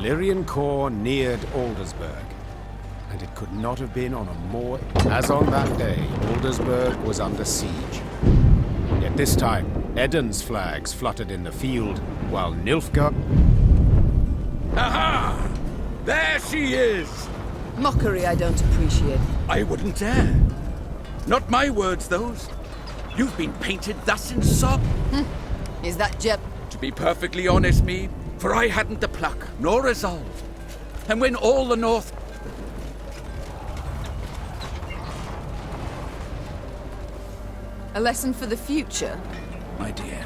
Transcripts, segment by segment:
Valyrian corps neared Aldersburg, and it could not have been on a more... As on that day, Aldersburg was under siege. Yet this time, Eden's flags fluttered in the field, while Nilfgaard... Aha! There she is! Mockery I don't appreciate. I wouldn't dare. Not my words, those. You've been painted thus in sop. Is that Jeb? To be perfectly honest, me, for I hadn't the pluck nor resolve. And when all the North... A lesson for the future? My dear,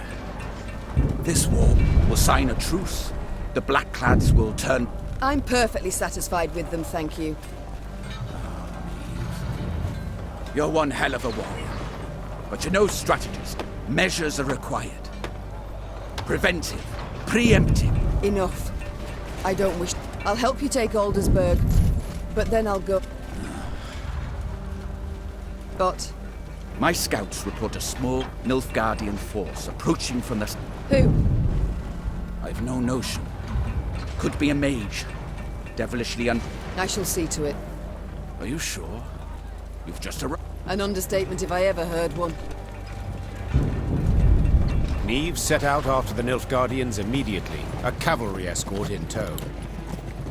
this war will sign a truce. The Blackclads will turn... I'm perfectly satisfied with them, thank you. You're one hell of a warrior. But you're no strategist. Measures are required. Preventive. Preemptive. Enough. I don't wish... I'll help you take Aldersburg, but then I'll go... But... My scouts report a small Nilfgaardian force approaching from the... Who? I've no notion. Could be a mage. Devilishly I shall see to it. Are you sure? You've just arrived. An understatement if I ever heard one. Niamh set out after the Nilfgaardians immediately, a cavalry escort in tow.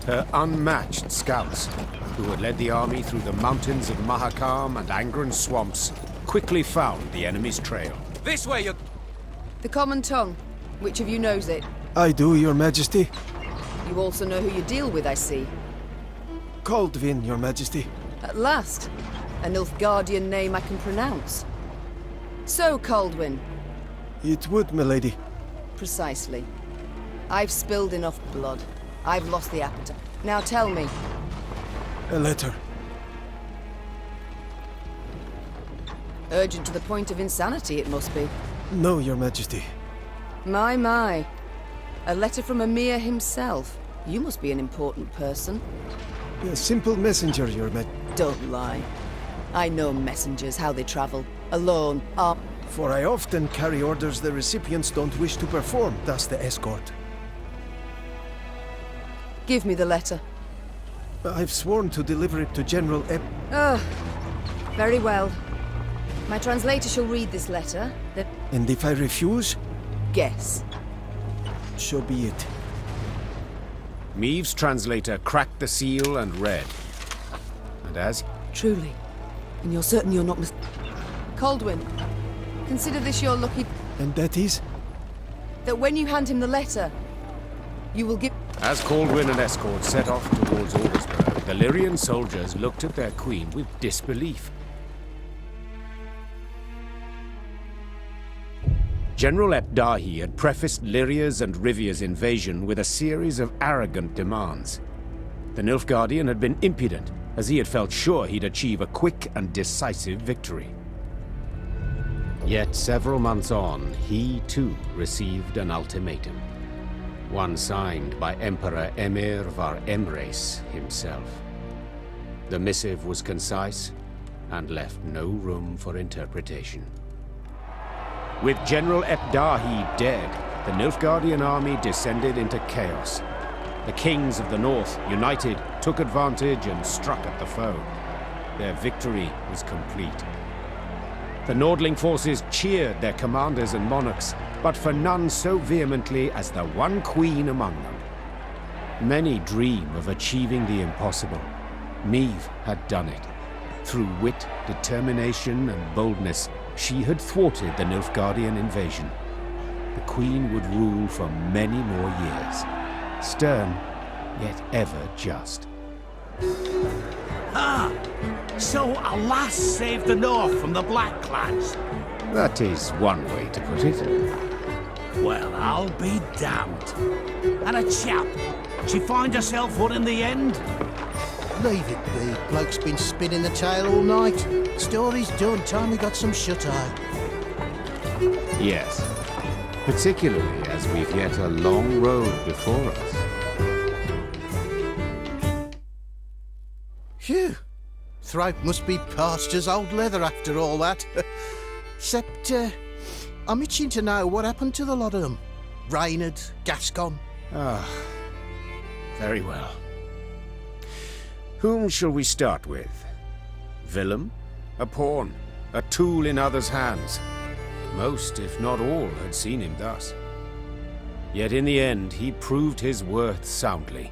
Her unmatched scouts, who had led the army through the mountains of Mahakam and Angren swamps, quickly found the enemy's trail. This way, you... The common tongue. Which of you knows it? I do, Your Majesty. You also know who you deal with, I see. Kaldvin, Your Majesty. At last. A Nilfgaardian name I can pronounce. So, Kaldwin. It would, milady. Precisely. I've spilled enough blood. I've lost the appetite. Now tell me. A letter. Urgent to the point of insanity, it must be. No, Your Majesty. My. A letter from Emir himself. You must be an important person. A simple messenger, Your Majesty. Don't lie. I know messengers, how they travel. Alone, armed. For I often carry orders the recipients don't wish to perform, thus the escort. Give me the letter. I've sworn to deliver it to General Very well. My translator shall read this letter. And if I refuse? Guess. So be it. Niamh's translator cracked the seal and read. And as... Truly. And you're certain you're not Kaldwin, consider this your lucky... And that is? That when you hand him the letter, you will give... As Kaldwin and escort set off towards Aldersburg, Valyrian soldiers looked at their queen with disbelief. General Epdahi had prefaced Lyria's and Rivia's invasion with a series of arrogant demands. The Nilfgaardian had been impudent, as he had felt sure he'd achieve a quick and decisive victory. Yet several months on, he too received an ultimatum. One signed by Emperor Emir var Emreis himself. The missive was concise and left no room for interpretation. With General Epdahi dead, the Nilfgaardian army descended into chaos. The kings of the north, united, took advantage and struck at the foe. Their victory was complete. The Nordling forces cheered their commanders and monarchs, but for none so vehemently as the one queen among them. Many dream of achieving the impossible. Niamh had done it. Through wit, determination, and boldness, she had thwarted the Nilfgaardian invasion. The queen would rule for many more years. Stern, yet ever just. So a lass saved the North from the Blackclads. That is one way to put it. Well, I'll be damned. And a chap. She find herself one in the end? Leave it be. Bloke's been spinning the tale all night. Story's done. Time we got some shut-eye. Yes. Particularly as we've yet a long road before us. Phew. Throat must be parched as old leather after all that. Except, I'm itching to know what happened to the lot of them. Reynard, Gascon. Very well. Whom shall we start with? Willem? A pawn, a tool in others' hands. Most, if not all, had seen him thus. Yet in the end, he proved his worth soundly.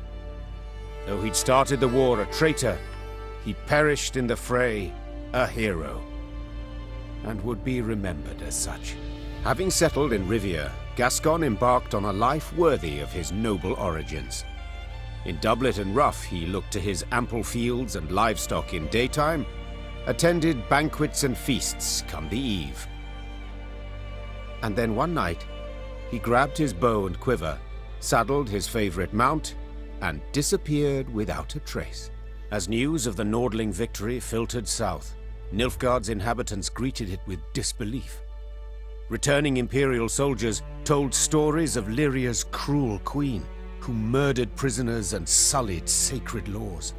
Though he'd started the war a traitor, he perished in the fray a hero, and would be remembered as such. Having settled in Rivia, Gascon embarked on a life worthy of his noble origins. In doublet and ruff, he looked to his ample fields and livestock in daytime, attended banquets and feasts come the eve. And then one night, he grabbed his bow and quiver, saddled his favorite mount, and disappeared without a trace. As news of the Nordling victory filtered south, Nilfgaard's inhabitants greeted it with disbelief. Returning Imperial soldiers told stories of Lyria's cruel queen, who murdered prisoners and sullied sacred laws.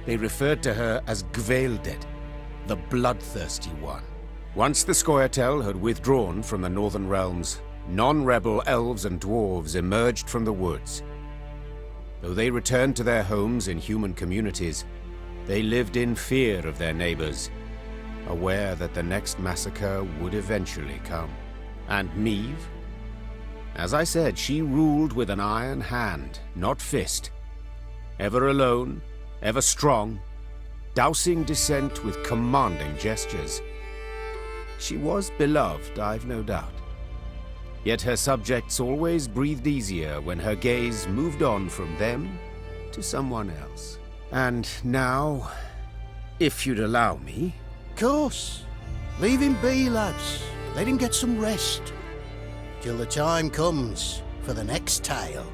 They referred to her as Gvaeldet, the bloodthirsty one. Once the Scoia'tael had withdrawn from the northern realms, non-rebel elves and dwarves emerged from the woods. Though they returned to their homes in human communities, they lived in fear of their neighbors, aware that the next massacre would eventually come. And Meve? As I said, she ruled with an iron hand, not fist. Ever alone, ever strong, dousing dissent with commanding gestures. She was beloved, I've no doubt. Yet her subjects always breathed easier when her gaze moved on from them to someone else. And now, if you'd allow me... Course. Leave him be, lads. Let him get some rest. Till the time comes for the next tale.